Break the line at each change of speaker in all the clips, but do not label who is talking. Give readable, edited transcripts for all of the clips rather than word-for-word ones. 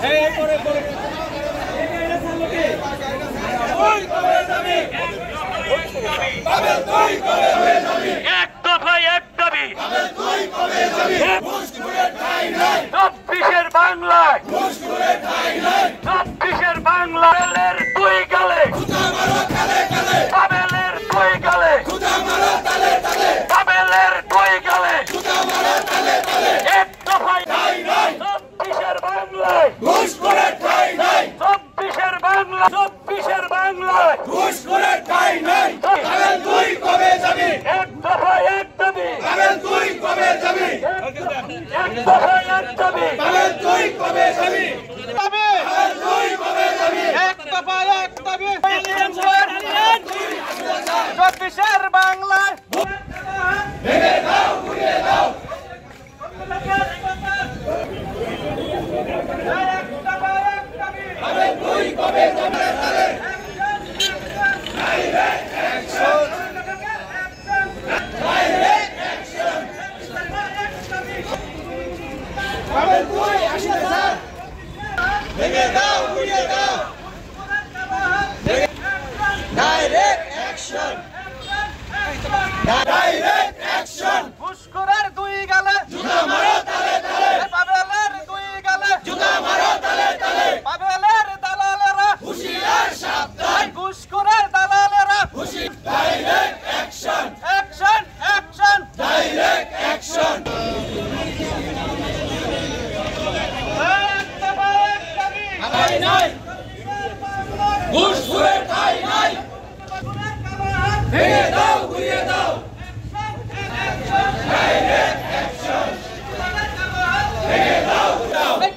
এক দফায় এক দাবি, 24-এর বাংলায়, 24-এর বাংলার দুই গালে, পাবেলের দুই গালে, পাবেলের দুই গালে, এক দফায় 24-এর বাংলায়, 24-এর বাংলা, 24-এর বাংলায় ঘুষ করে ঠাঁই নাই। পাবেল তুই কবে যাবি? এক দফায় এক দাবি, পাবেল তুই কবে যাবি? এক দফায় এক দাবি, পাবেল তুই কবে যাবি? পাবেল তুই কবে যাবি? এক দফায় এক দাবি, 24-এর বাংলায় ভেঙে দাও, ঘুরিয়ে দাও। পাবেল তুই কবে যাবি? ভেঙে দাও, ঘুরিয়ে দাও। Direct action, direct action. ঘুষখোরের দুই গালে জুতা মারো তালে তালে, পাবেলের দুই গালে জুতা মারো তালে তালে। পাবেলের দালালেরা হুঁশিয়ার সাবধান, ঘুষখোরের দালালেরা হুঁশিয়ার। Direct action, action, action, direct action. ঠাঁই নাই, ঘুষখোরের ঠাঁই নাই। ভেঙে দাও, ঘুরিয়ে দাও। ডাইরেক্ট অ্যাকশন, ভেঙে দাও,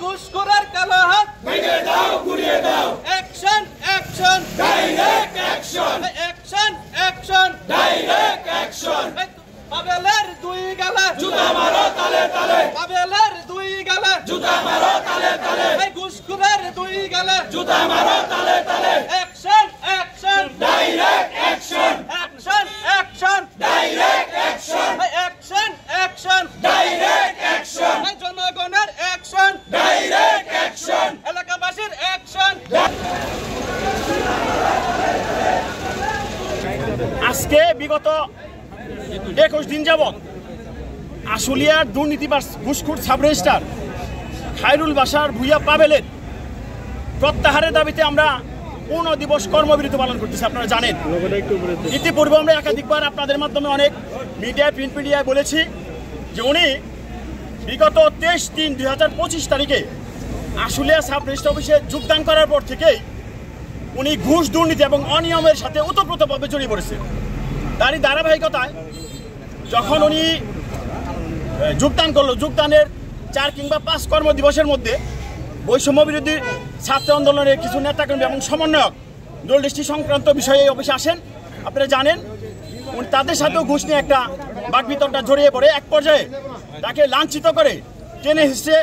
ঘুষখোরের কালো হাত ভেঙে দাও, ঘুরিয়ে দাও। Action, action, direct action, action, action, direct action. পাবেলের দুই গালে জুতা মারো তালে তালে, পাবেলের দুই গালে জুতা মারো তালে তালে। ঘুষখোরের দুই গালে জুতা মারো তালে তালে। Action, action, direct action, action, action, direct action, action, action, direct action. জনগণের অ্যাকশন, ডাইরেক্ট অ্যাকশন, এলাকাবাসীর অ্যাকশন।
আজকে বিগত 21 দিন যাবৎ আশুলিয়ার দুর্নীতিবাজ ঘুষখোর সাব রেজিস্ট্রার খায়রুল বাশার ভূঁইয়া পাবেলের প্রত্যাহারের দাবিতে আমরা 15 দিবস কর্মবিরতি পালন করতেছি। আপনারা জানেন, ইতিপূর্বে আমরা একাধিকবার আপনাদের মাধ্যমে অনেক মিডিয়ায়, প্রিন্ট মিডিয়ায় বলেছি যে উনি বিগত 23/3/2025 তারিখে আশুলিয়া সাব রেজিস্ট্রার অফিসে যোগদান করার পর থেকেই উনি ঘুষ, দুর্নীতি এবং অনিয়মের সাথে ওতপ্রোতভাবে জড়িয়ে পড়েছে। তারই ধারাবাহিকতায় যখন উনি যোগদান করলো, যোগদানের 4 কিংবা 5 কর্মদিবসের মধ্যে বৈষম্য বিরোধী ছাত্র আন্দোলনের কিছু নেতাকর্মী এবং সমন্বয়ক দলদৃষ্টি সংক্রান্ত বিষয়ে এই অফিসে আসেন। আপনারা জানেন, উনি তাদের সাথেও ঘুষ নিয়ে একটা বাকবিতণ্ডা জড়িয়ে পড়ে এক পর্যায়ে তাকে লাঞ্ছিত করে টেনে হিসেবে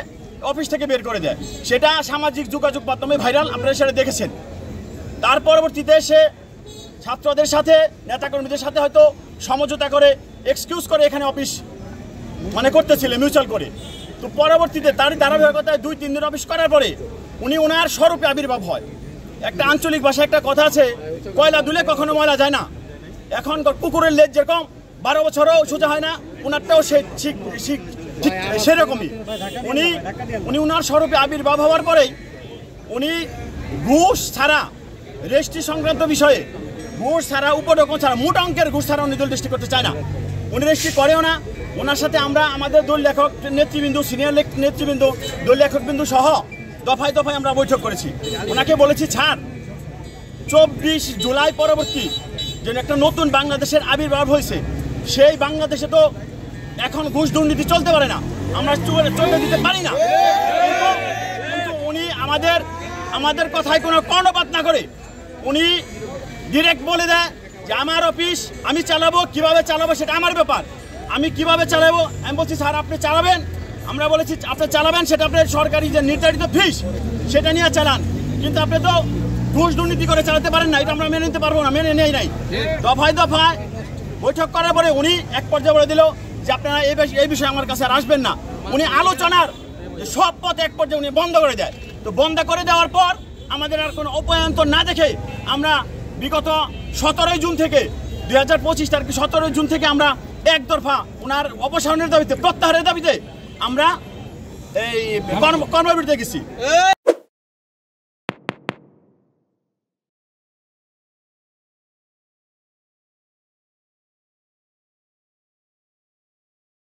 অফিস থেকে বের করে দেয়। সেটা সামাজিক যোগাযোগ মাধ্যমে ভাইরাল, আপনারা সেটা দেখেছেন। তার পরবর্তীতে সে ছাত্রদের সাথে, নেতাকর্মীদের সাথে হয়তো সমঝোতা করে, এক্সকিউজ করে এখানে অফিস করতেছিলেন মিউচুয়াল করে। তো পরবর্তীতে তার ধারাবাহিকতায় 2-3 দিন অফিস করার পরে উনি ওনার স্বরূপে আবির্ভাব হয়। একটা আঞ্চলিক ভাষায় একটা কথা আছে, কয়লা দুলে কখনো ময়লা যায় না। এখন কুকুরের লেজ যেরকম 12 বছরও সোজা হয় না, ওনারটাও ঠিক সেরকমই। উনি ওনার স্বরূপে আবির্ভাব হওয়ার পরেই উনি ঘুষ ছাড়া, রেজিস্ট্রি সংক্রান্ত বিষয়ে ঘুষ ছাড়া, উপঢৌকন ছাড়া, মোট অঙ্কের ঘুষ ছাড়া উনি দল রেজিস্ট্রি করতে চায় না। উনি রেজিস্ট্রি করেও না। ওনার সাথে আমরা আমাদের দল লেখক নেতৃবৃন্দ, সিনিয়র নেতৃবৃন্দ, দল লেখকবৃন্দ সহ দফায় দফায় আমরা বৈঠক করেছি। ওনাকে বলেছি, ছাড়, 24 জুলাই পরবর্তী যে একটা নতুন বাংলাদেশের আবির্ভাব হয়েছে, সেই বাংলাদেশে তো এখন ঘুষ দুর্নীতি চলতে পারে না, আমরা চলতে দিতে পারি না। কিন্তু উনি আমাদের কথায় কোনো কর্ণপাত না করে উনি ডিরেক্ট বলে দেয় যে আমার অফিস আমি চালাবো, কিভাবে চালাবো সেটা আমার ব্যাপার, আমি কিভাবে চালাবো। আমি বলছি, স্যার আপনি চালাবেন। আমরা বলেছি, আপনি চালাবেন, সেটা আপনার সরকারি যে নির্ধারিত ফিস সেটা নিয়ে চালান, কিন্তু আপনি তো ঘুষ দুর্নীতি করে চালাতে পারেন না, এটা আমরা মেনে নিতে পারবো না, মেনে নেই নাই। দফায় দফায় বৈঠক করার পরে উনি এক পর্যায়ে বলে দিল যে আপনারা এই বিষয়ে আমার কাছে আর আসবেন না। উনি আলোচনার সব পথ এক পর্যায়ে উনি বন্ধ করে দেয়। তো বন্ধ করে দেওয়ার পর আমাদের আর কোনো উপায়ন্তর না দেখে আমরা বিগত 17 জুন থেকে 2025 তারিখ 17 জুন থেকে আমরা একতরফা ওনার অপসারণের দাবিতে প্রত্যাহারের দাবিতে আমরা এই কর্মবিরতিতে গেছি।